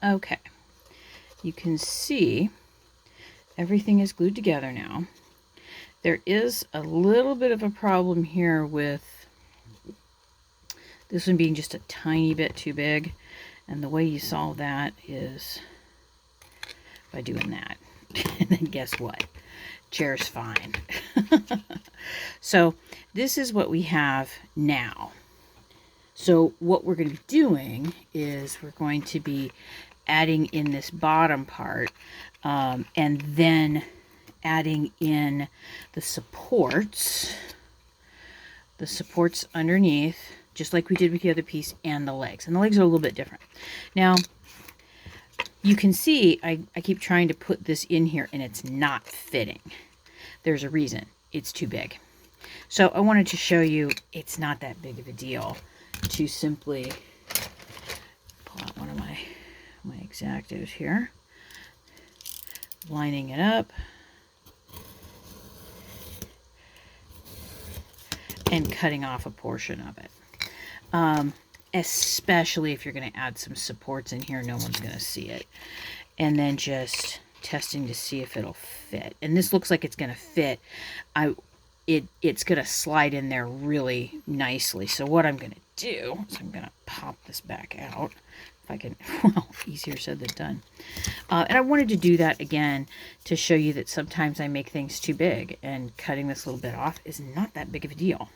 Okay, you can see everything is glued together now. There is a little bit of a problem here with this one being just a tiny bit too big, and the way you solve that is by doing that. And then guess what? Chair's fine. So this is what we have now. So what we're going to be doing is we're going to be adding in this bottom part, and then adding in the supports underneath, just like we did with the other piece, and the legs. And the legs are a little bit different. Now, you can see I keep trying to put this in here and it's not fitting. There's a reason. It's too big. So I wanted to show you it's not that big of a deal to simply pull out one of my X-Actos here, lining it up, and cutting off a portion of it. Especially if you're going to add some supports in here, no one's going to see it. And then just testing to see if it'll fit. And this looks like it's going to fit. It's going to slide in there really nicely. So what I'm going to do is I'm going to pop this back out. If I can, well, easier said than done. And I wanted to do that again to show you that sometimes I make things too big, and cutting this little bit off is not that big of a deal.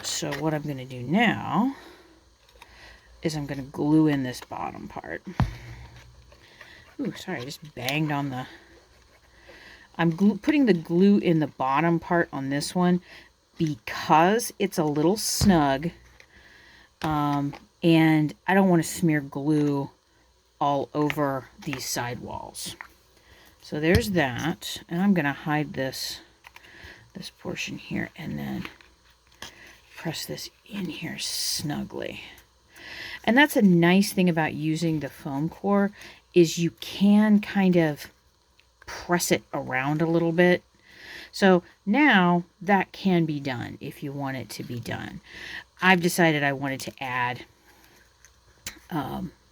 So what I'm going to do now is I'm going to glue in this bottom part. Ooh, sorry, I just banged on the... I'm putting the glue in the bottom part on this one because it's a little snug. And I don't want to smear glue all over these side walls. So there's that. And I'm going to hide this portion here and then press this in here snugly. And that's a nice thing about using the foam core, is you can kind of press it around a little bit. So now that can be done if you want it to be done. I've decided I wanted to add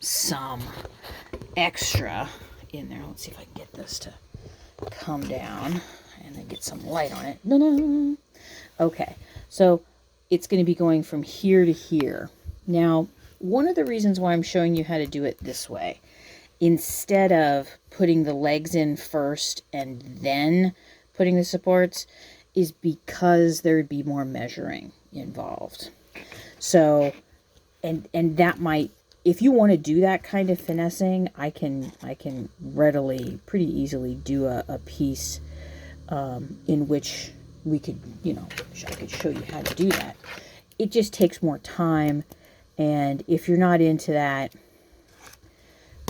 some extra in there. Let's see if I can get this to come down and then get some light on it. No. Okay, so it's going to be going from here to here. Now, one of the reasons why I'm showing you how to do it this way, instead of putting the legs in first and then putting the supports, is because there would be more measuring involved. So, and that might, if you want to do that kind of finessing, I can readily, pretty easily do a piece in which we could, I could show you how to do that. It just takes more time, and if you're not into that,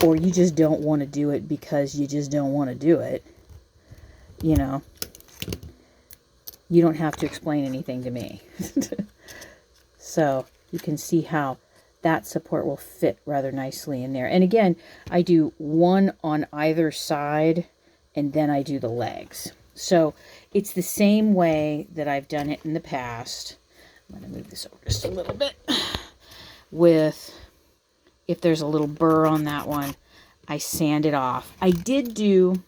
or you just don't want to do it because you just don't want to do it, you don't have to explain anything to me. So you can see how that support will fit rather nicely in there. And again, I do one on either side, and then I do the legs. So it's the same way that I've done it in the past. I'm going to move this over just a little bit. With, if there's a little burr on that one, I sand it off. I did do,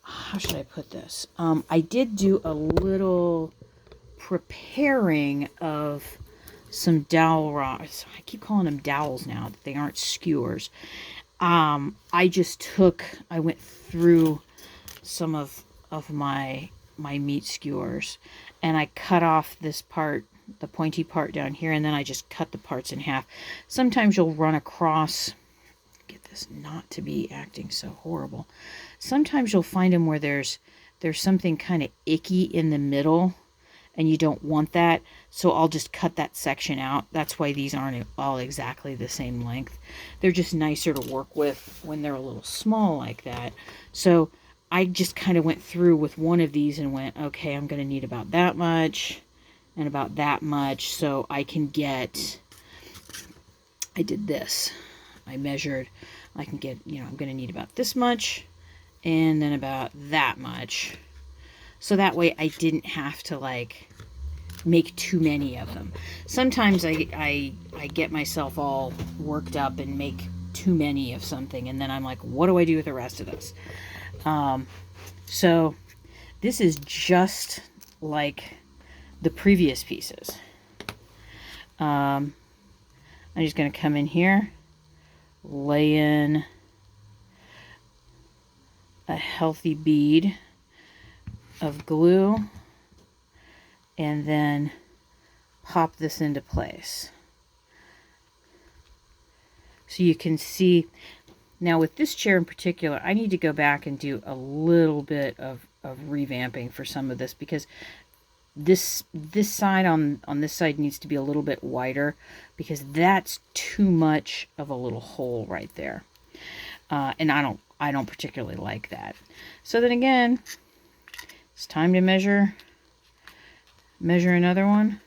how should I put this? I did do a little preparing of some dowel rods. I keep calling them dowels now, that they aren't skewers. I went through some of my meat skewers, and I cut off this part, the pointy part down here, and then I just cut the parts in half. Sometimes you'll run across, get this not to be acting so horrible, sometimes you'll find them where there's something kind of icky in the middle, and you don't want that, so I'll just cut that section out. That's why these aren't all exactly the same length. They're just nicer to work with when they're a little small like that. So I just kind of went through with one of these and went, okay, I'm going to need about that much and about that much, so I can get, I did this. I measured, I can get, I'm going to need about this much and then about that much. So that way I didn't have to make too many of them. Sometimes I get myself all worked up and make too many of something, and then I'm like, what do I do with the rest of this? So this is just like the previous pieces. I'm just going to come in here, lay in a healthy bead of glue, and then pop this into place. So you can see, now with this chair in particular, I need to go back and do a little bit of revamping for some of this, because this side on this side needs to be a little bit wider, because that's too much of a little hole right there. And I don't particularly like that. So then again, it's time to measure another one.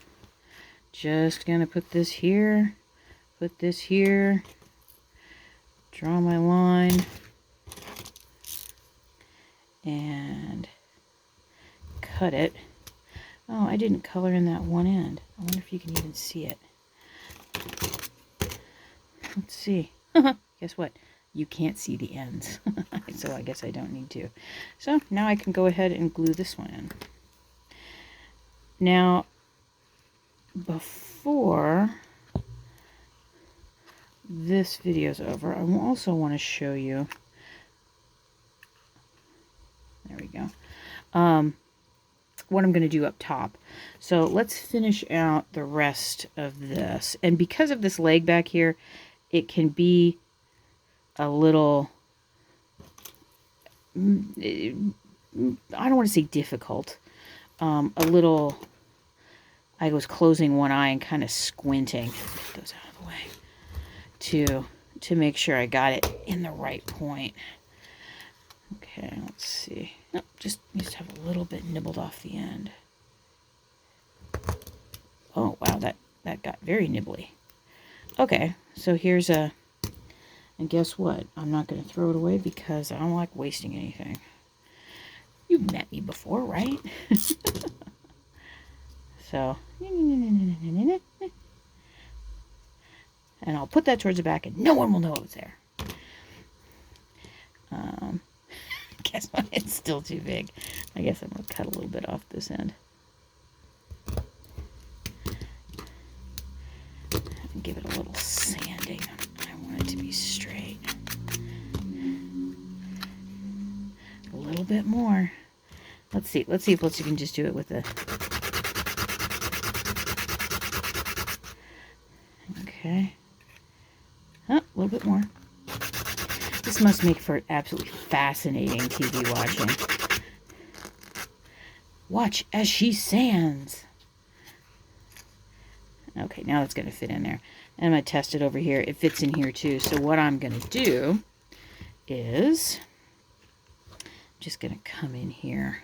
Just gonna put this here, draw my line, and cut it. Oh, I didn't color in that one end. I wonder if you can even see it. Let's see. Guess what? You can't see the ends. So I guess I don't need to. So now I can go ahead and glue this one in. Now, before this video's over, I also want to show you, there we go, what I'm going to do up top. So let's finish out the rest of this. And because of this leg back here, it can be a little, I don't want to say difficult, a little, I was closing one eye and kind of squinting, get those out of the way, to make sure I got it in the right point. Okay, let's see. Nope, just needs to have a little bit nibbled off the end. Oh, wow, that got very nibbly. Okay, so here's a, and guess what? I'm not going to throw it away because I don't like wasting anything. You've met me before, right? So, and I'll put that towards the back and no one will know it was there. Guess what? It's still too big. I guess I'm going to cut a little bit off this end. And give it a little sanding. I want it to be straight. A little bit more. Let's see if you can just do it with a... Okay. Oh, a little bit more. This must make for absolutely fascinating TV watching. Watch as she sands. Okay, now it's going to fit in there. And I'm going to test it over here. It fits in here too. So what I'm going to do is just going to come in here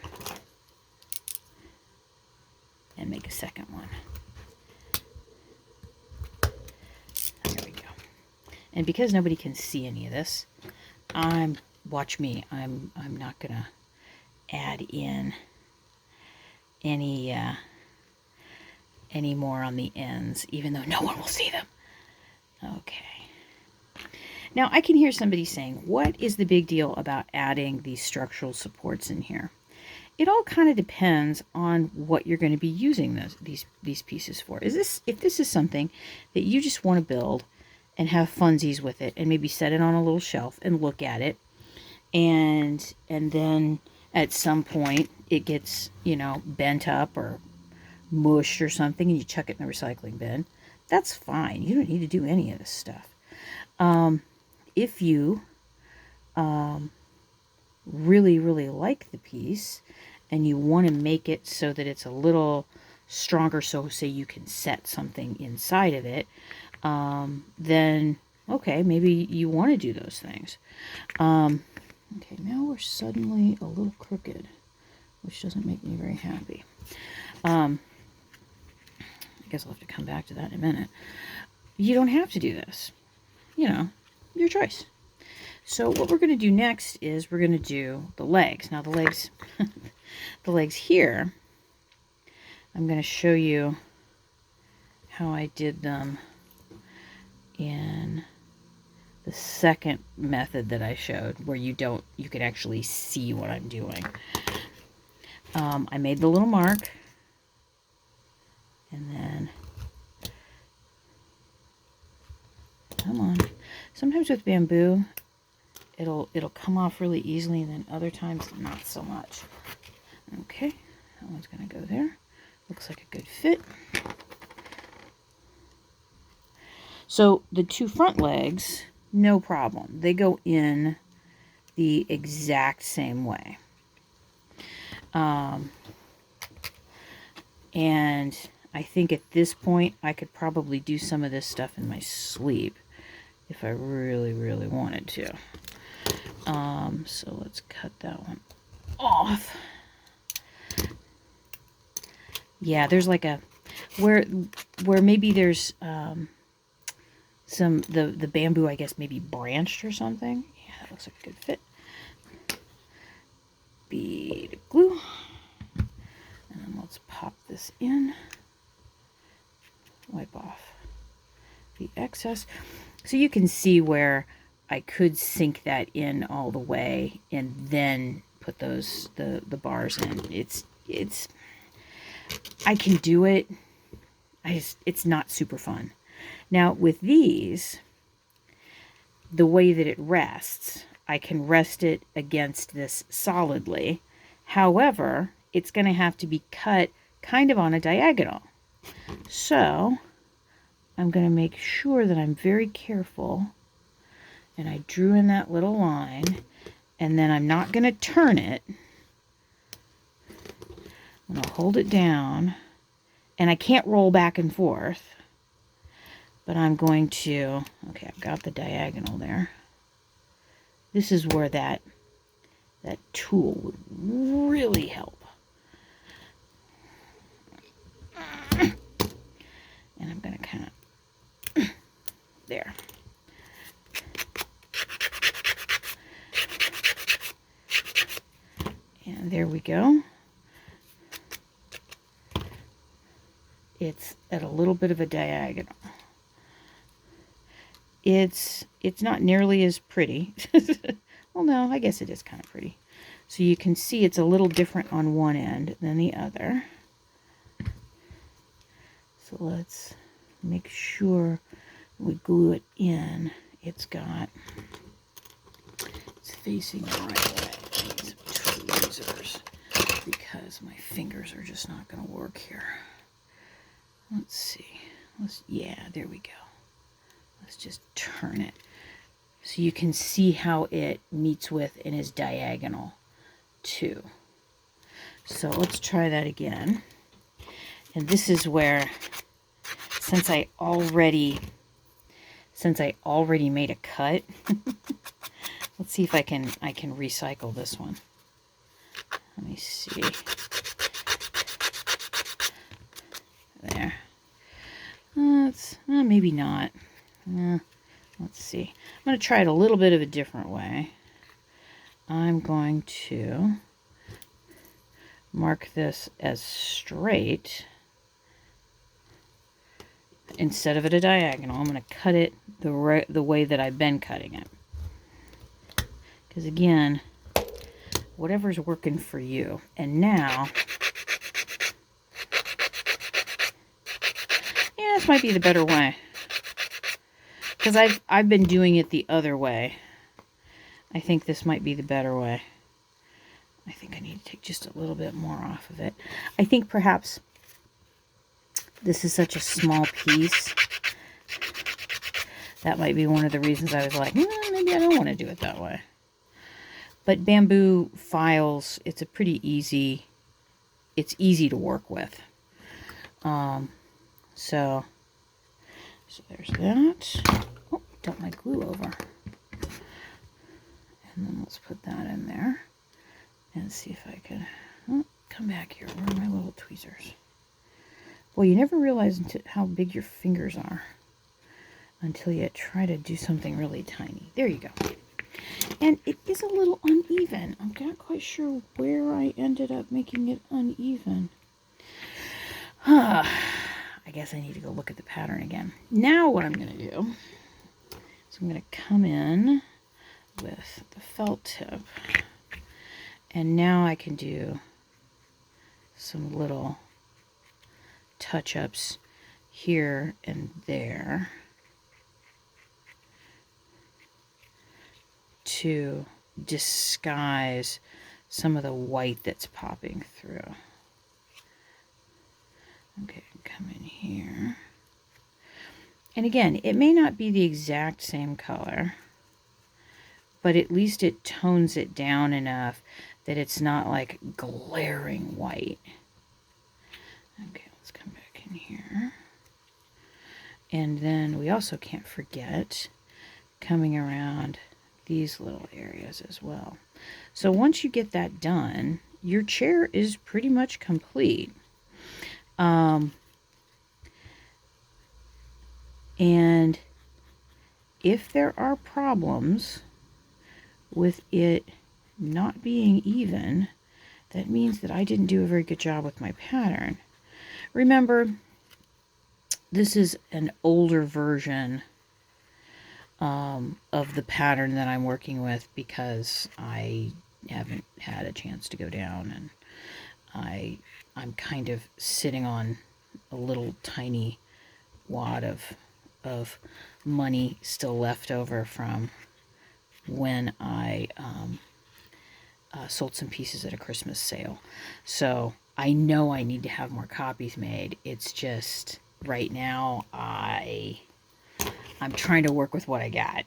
and make a second one. There we go. And because nobody can see any of this, watch me. I'm not gonna add in any more on the ends, even though no one will see them. Okay. Now I can hear somebody saying, what is the big deal about adding these structural supports in here? It all kind of depends on what you're going to be using these pieces for. If this is something that you just want to build and have funsies with it, and maybe set it on a little shelf and look at it, and then at some point it gets, you know, bent up or mushed or something, and you chuck it in the recycling bin, that's fine. You don't need to do any of this stuff. If you really, really like the piece and you want to make it so that it's a little stronger, so say you can set something inside of it, then okay, maybe you want to do those things. Okay, now we're suddenly a little crooked, which doesn't make me very happy. I guess I'll have to come back to that in a minute. You don't have to do this. You know, your choice. So what we're going to do next is we're going to do the legs. Now the legs, the legs here, I'm going to show you how I did them in the second method that I showed, where you can actually see what I'm doing. I made the little mark, and then, come on. Sometimes with bamboo, it'll come off really easily, and then other times not so much. Okay, that one's gonna go there. Looks like a good fit. So the two front legs, no problem. They go in the exact same way. And I think at this point, I could probably do some of this stuff in my sleep if I really, really wanted to. So let's cut that one off. Yeah, there's like a, where maybe there's the bamboo, I guess, maybe branched or something. Yeah, that looks like a good fit. Bead of glue. And then let's pop this in. Wipe off the excess. So you can see where I could sink that in all the way and then put those the bars in. It's I can do it. It's not super fun. Now with these, the way that it rests, I can rest it against this solidly. However, it's going to have to be cut kind of on a diagonal. So I'm going to make sure that I'm very careful, and I drew in that little line, and then I'm not going to turn it. I'm going to hold it down, and I can't roll back and forth, but I'm going to, okay, I've got the diagonal there. This is where that tool would really help. And I'm going to kind of, there. And there we go. It's at a little bit of a diagonal. It's not nearly as pretty. Well, no, I guess it is kind of pretty. So you can see it's a little different on one end than the other. So let's make sure we glue it in. It's facing the right way. I need some tweezers because my fingers are just not going to work here. Let's see. Yeah, there we go. Let's just turn it so you can see how it meets with and is diagonal too. So let's try that again. And this is where, since I already made a cut, let's see if I can recycle this one. Let me see. There. Maybe not. Let's see. I'm going to try it a little bit of a different way. I'm going to mark this as straight instead of at a diagonal. I'm going to cut it the way that I've been cutting it. Because again, whatever's working for you. And now, yeah, this might be the better way. Because I've been doing it the other way. I think this might be the better way. I think I need to take just a little bit more off of it. I think perhaps this is such a small piece. That might be one of the reasons I was like, maybe I don't want to do it that way. But bamboo files, it's easy to work with. So there's that. Oh, dumped my glue over. And then let's put that in there and see if I can come back here. Where are my little tweezers? Well, you never realize how big your fingers are until you try to do something really tiny. There you go. And it is a little uneven. I'm not quite sure where I ended up making it uneven. I guess I need to go look at the pattern again. Now what I'm going to do So I'm going to come in with the felt tip. And now I can do some little touch-ups here and there to disguise some of the white that's popping through. Okay, come in here. And again, it may not be the exact same color, but at least it tones it down enough that it's not like glaring white. Okay, let's come back in here. And then we also can't forget coming around these little areas as well. So once you get that done, your chair is pretty much complete. And if there are problems with it not being even, that means that I didn't do a very good job with my pattern. Remember, this is an older version of the pattern that I'm working with because I haven't had a chance to go down, and I'm kind of sitting on a little tiny wad of money still left over from when I sold some pieces at a Christmas sale. So I know I need to have more copies made. It's just right now I'm trying to work with what I got.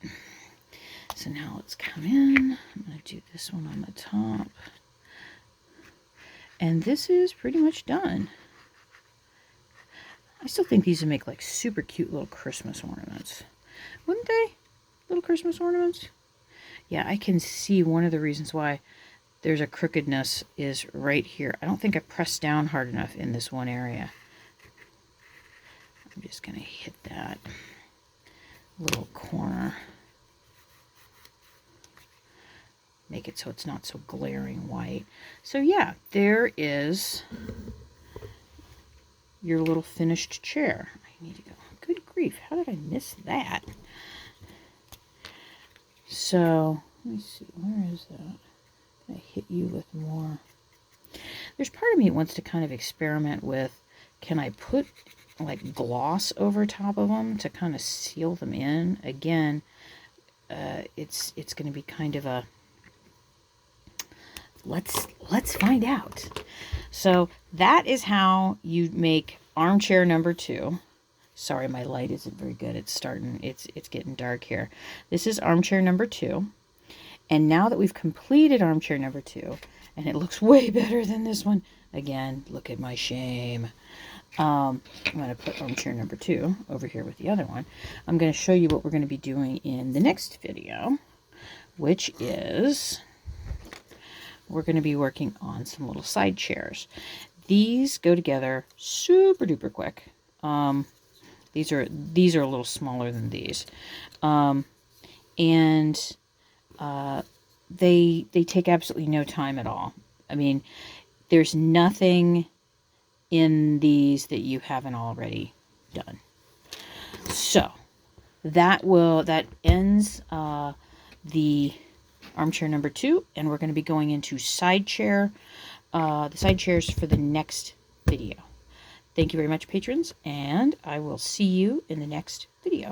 So now let's come in. I'm going to do this one on the top. And this is pretty much done. I still think these would make like super cute little Christmas ornaments. Wouldn't they? Little Christmas ornaments? Yeah, I can see one of the reasons why there's a crookedness is right here. I don't think I pressed down hard enough in this one area. I'm just going to hit that little corner. Make it so it's not so glaring white. So yeah, there is your little finished chair. I need to go. Good grief, how did I miss that? So, let me see, where is that? Can I hit you with more? There's part of me that wants to kind of experiment with, can I put like gloss over top of them to kind of seal them in? Again, it's going to be kind of a, let's find out. So that is how you make armchair number 2. Sorry, my light isn't very good. It's getting dark here. This is armchair number 2. And now that we've completed armchair number 2, and it looks way better than this one, again, look at my shame. I'm going to put armchair number 2 over here with the other one. I'm going to show you what we're going to be doing in the next video, which is we're going to be working on some little side chairs. These go together super duper quick. These are a little smaller than these. They take absolutely no time at all. I mean, there's nothing in these that you haven't already done. So that ends the armchair number 2, and we're going to be going into the side chairs for the next video. Thank you very much, patrons, and I will see you in the next video.